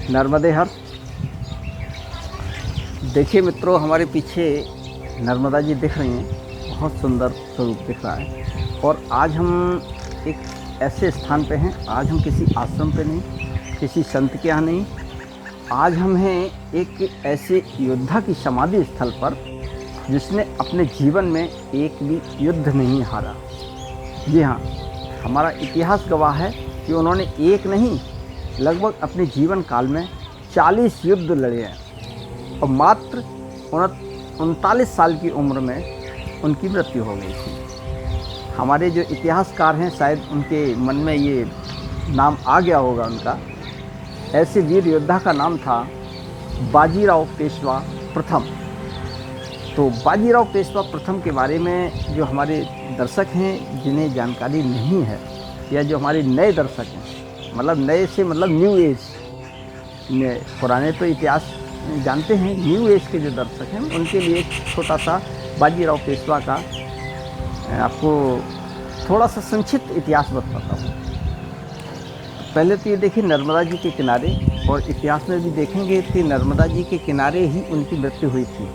नर्मदे हर। देखिए मित्रों, हमारे पीछे नर्मदा जी दिख रही हैं, बहुत सुंदर स्वरूप दिख रहा है। और आज हम एक ऐसे स्थान पे हैं, आज हम किसी आश्रम पे नहीं, किसी संत के यहाँ नहीं, आज हम हैं एक ऐसे योद्धा की समाधि स्थल पर जिसने अपने जीवन में एक भी युद्ध नहीं हारा। जी हाँ, हमारा इतिहास गवाह है कि उन्होंने एक नहीं, लगभग अपने जीवन काल में 40 युद्ध लड़े हैं और मात्र 39 साल की उम्र में उनकी मृत्यु हो गई थी। हमारे जो इतिहासकार हैं, शायद उनके मन में ये नाम आ गया होगा उनका। ऐसे वीर योद्धा का नाम था बाजीराव पेशवा प्रथम। तो बाजीराव पेशवा प्रथम के बारे में जो हमारे दर्शक हैं, जिन्हें जानकारी नहीं है, या जो हमारे नए दर्शक हैं, मतलब नए से मतलब न्यू एज में, पुराने तो इतिहास जानते हैं, न्यू एज के जो दर्शक हैं उनके लिए एक छोटा सा बाजीराव पेशवा का आपको थोड़ा सा संक्षिप्त इतिहास बताता हूँ। पहले तो ये देखिए, नर्मदा जी के किनारे, और इतिहास में भी देखेंगे कि नर्मदा जी के किनारे ही उनकी मृत्यु हुई थी।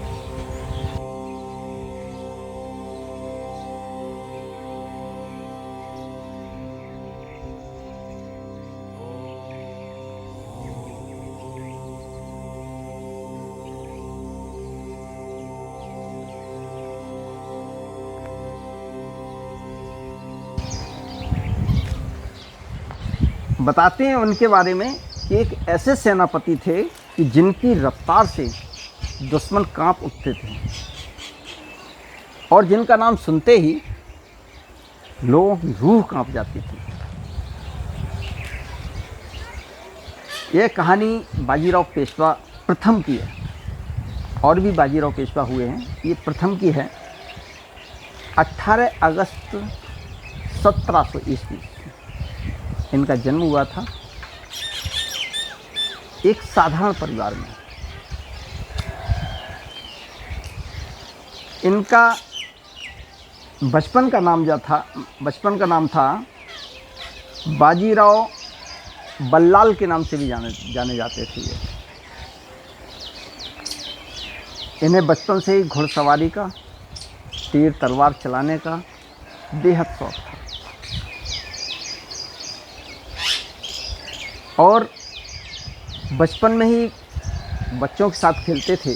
बताते हैं उनके बारे में कि एक ऐसे सेनापति थे कि जिनकी रफ्तार से दुश्मन कांप उठते थे और जिनका नाम सुनते ही लोगों की रूह कांप जाती थी। यह कहानी बाजीराव पेशवा प्रथम की है, और भी बाजीराव पेशवा हुए हैं, ये प्रथम की है। 18 अगस्त 1700 ईस्वी इनका जन्म हुआ था एक साधारण परिवार में। इनका बचपन का नाम था बाजीराव बल्लाल के नाम से भी जाने जाते थे ये। इन्हें बचपन से ही घुड़सवारी का, तीर तलवार चलाने का बेहद शौक था, और बचपन में ही बच्चों के साथ खेलते थे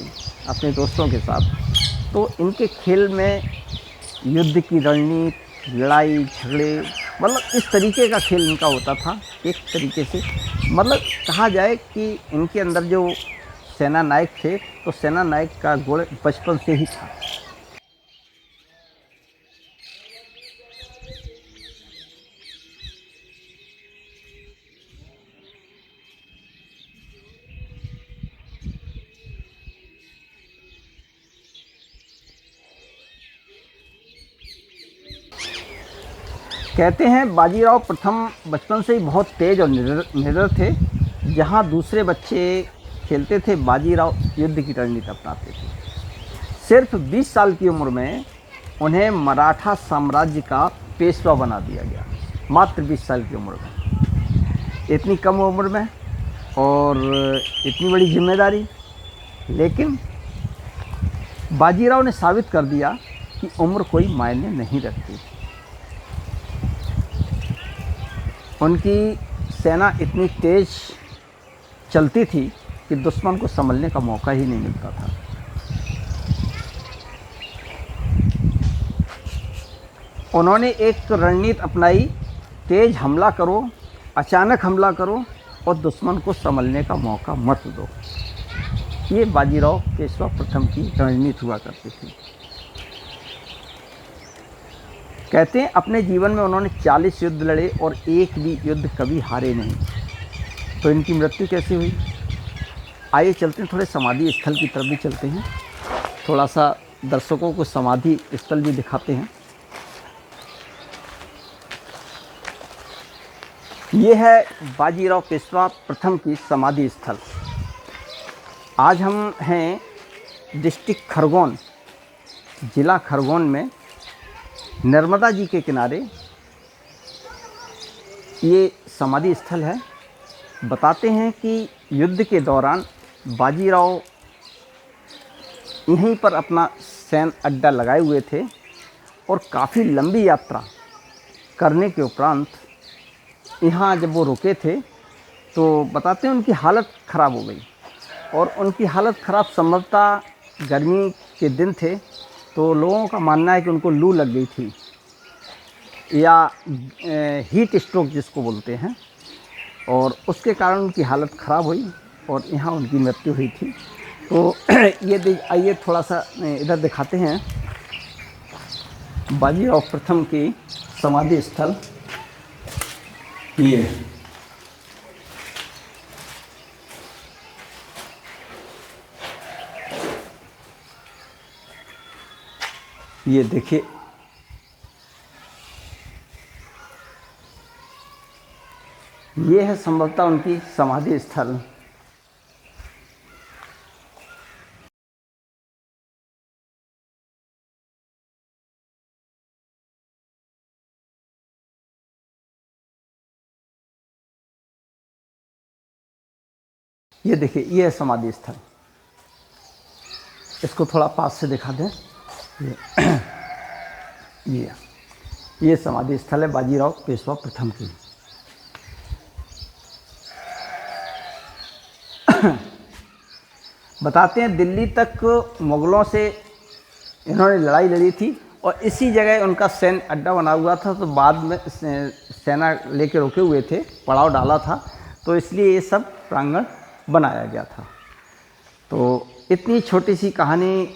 अपने दोस्तों के साथ। तो इनके खेल में युद्ध की रणनीति, लड़ाई झगड़े, मतलब इस तरीके का खेल इनका होता था। एक तरीके से मतलब कहा जाए कि इनके अंदर जो सेना नायक थे, तो सेना नायक का गुण बचपन से ही था। कहते हैं बाजीराव प्रथम बचपन से ही बहुत तेज और निडर थे। जहां दूसरे बच्चे खेलते थे, बाजीराव युद्ध की रणनीति अपनाते थे। सिर्फ 20 साल की उम्र में उन्हें मराठा साम्राज्य का पेशवा बना दिया गया, मात्र 20 साल की उम्र में। इतनी कम उम्र में और इतनी बड़ी जिम्मेदारी, लेकिन बाजीराव ने साबित कर दिया कि उम्र कोई मायने नहीं रखती। उनकी सेना इतनी तेज चलती थी कि दुश्मन को संभलने का मौका ही नहीं मिलता था। उन्होंने एक रणनीति अपनाई, तेज हमला करो, अचानक हमला करो और दुश्मन को संभलने का मौका मत दो। ये बाजीराव पेशवा प्रथम की रणनीति हुआ करती थी। कहते हैं अपने जीवन में उन्होंने 40 युद्ध लड़े और एक भी युद्ध कभी हारे नहीं। तो इनकी मृत्यु कैसे हुई? आइए चलते हैं, थोड़े समाधि स्थल की तरफ भी चलते हैं, थोड़ा सा दर्शकों को समाधि स्थल भी दिखाते हैं। ये है बाजीराव पेशवा प्रथम की समाधि स्थल। आज हम हैं डिस्ट्रिक्ट खरगोन, ज़िला खरगोन में, नर्मदा जी के किनारे ये समाधि स्थल है। बताते हैं कि युद्ध के दौरान बाजीराव यहीं पर अपना सैन्य अड्डा लगाए हुए थे और काफ़ी लंबी यात्रा करने के उपरांत यहाँ जब वो रुके थे तो बताते हैं उनकी हालत ख़राब हो गई। और उनकी हालत ख़राब संभवतः गर्मी के दिन थे, तो लोगों का मानना है कि उनको लू लग गई थी या हीट स्ट्रोक जिसको बोलते हैं, और उसके कारण उनकी हालत ख़राब हुई और यहाँ उनकी मृत्यु हुई थी। तो ये आइए थोड़ा सा इधर दिखाते हैं बाजीराव प्रथम की समाधि स्थल। ये देखिए, ये है संभवतः उनकी समाधि स्थल। ये देखिए, ये है समाधि स्थल। इसको थोड़ा पास से दिखा दें। ये समाधि स्थल है बाजीराव पेशवा प्रथम की। बताते हैं दिल्ली तक मुग़लों से इन्होंने लड़ाई लड़ी थी और इसी जगह उनका सैन्य अड्डा बना हुआ था। तो बाद में सेना लेके रुके हुए थे, पड़ाव डाला था, तो इसलिए ये सब प्रांगण बनाया गया था। तो इतनी छोटी सी कहानी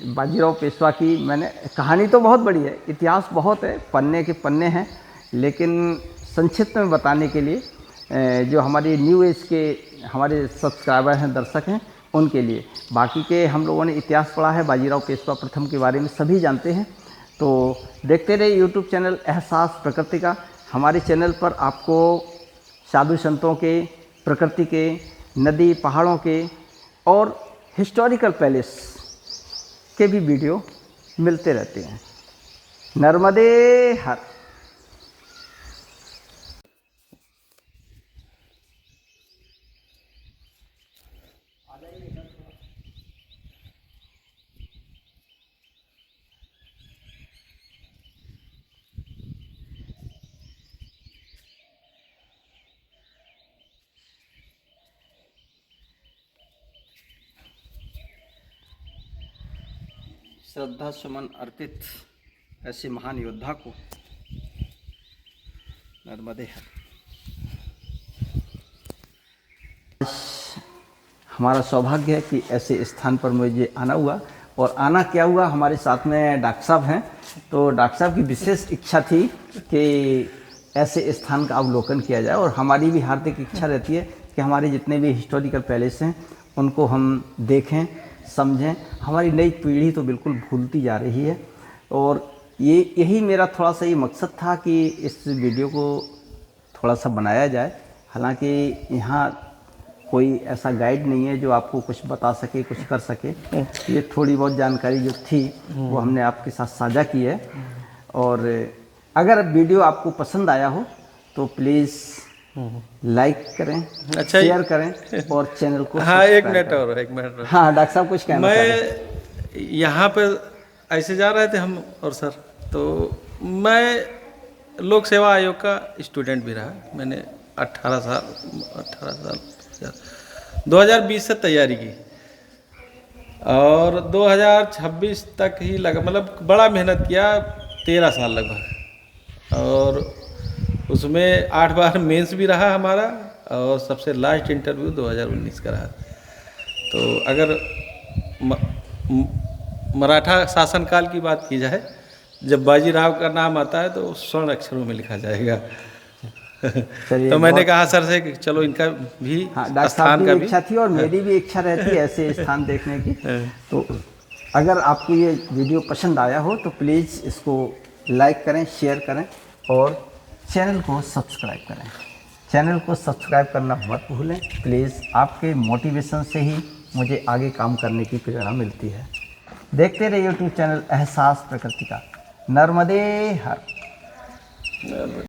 बाजीराव पेशवा की मैंने, कहानी तो बहुत बड़ी है, इतिहास बहुत है, पन्ने के पन्ने हैं, लेकिन संक्षिप्त में बताने के लिए जो हमारी न्यू एज के हमारे सब्सक्राइबर हैं, दर्शक हैं, उनके लिए। बाकी के हम लोगों ने इतिहास पढ़ा है, बाजीराव पेशवा प्रथम के बारे में सभी जानते हैं। तो देखते रहे यूट्यूब चैनल एहसास प्रकृति का। हमारे चैनल पर आपको साधु संतों के, प्रकृति के, नदी पहाड़ों के और हिस्टोरिकल पैलेस के भी वीडियो मिलते रहते हैं। नर्मदे हर। श्रद्धा सुमन अर्पित ऐसे महान योद्धा को नर्मदे हर। हमारा सौभाग्य है कि ऐसे स्थान पर मुझे आना हुआ, और आना क्या हुआ, हमारे साथ में डॉक्टर साहब हैं। तो डॉक्टर साहब की विशेष इच्छा थी कि ऐसे स्थान का अवलोकन किया जाए, और हमारी भी हार्दिक इच्छा रहती है कि हमारे जितने भी हिस्टोरिकल पैलेस हैं उनको हम देखें, समझें। हमारी नई पीढ़ी तो बिल्कुल भूलती जा रही है, और यही मेरा थोड़ा सा ये मकसद था कि इस वीडियो को थोड़ा सा बनाया जाए। हालांकि यहाँ कोई ऐसा गाइड नहीं है जो आपको कुछ बता सके, कुछ कर सके। ये थोड़ी बहुत जानकारी जो थी वो हमने आपके साथ साझा की है। और अगर वीडियो आपको पसंद आया हो तो प्लीज़ लाइक करें, अच्छा, शेयर करें और चैनल को। हाँ, एक मिनट और। हाँ डॉक्टर साहब कुछ कहना चाह रहे हैं। मैं यहाँ पर ऐसे जा रहे थे हम और सर, तो मैं लोक सेवा आयोग का स्टूडेंट भी रहा। मैंने 18 साल 2020 से तैयारी की और 2026 तक ही लगा, मतलब बड़ा मेहनत किया, 13 साल लगभग। और उसमें 8 बार मेंस भी रहा हमारा, और सबसे लास्ट इंटरव्यू 2019 का रहा। तो अगर मराठा शासनकाल की बात की जाए, जब बाजीराव का नाम आता है तो स्वर्ण अक्षरों में लिखा जाएगा। तो मैंने कहा सर से कि चलो इनका भी, हाँ, डॉक्टर साहब की इच्छा थी और मेरी भी इच्छा रहती है ऐसे स्थान देखने की। तो अगर आपको ये वीडियो पसंद आया हो तो प्लीज़ इसको लाइक करें, शेयर करें और चैनल को सब्सक्राइब करें। चैनल को सब्सक्राइब करना मत भूलें प्लीज़। आपके मोटिवेशन से ही मुझे आगे काम करने की प्रेरणा मिलती है। देखते रहिए यूट्यूब चैनल एहसास प्रकृति का। नर्मदे हर।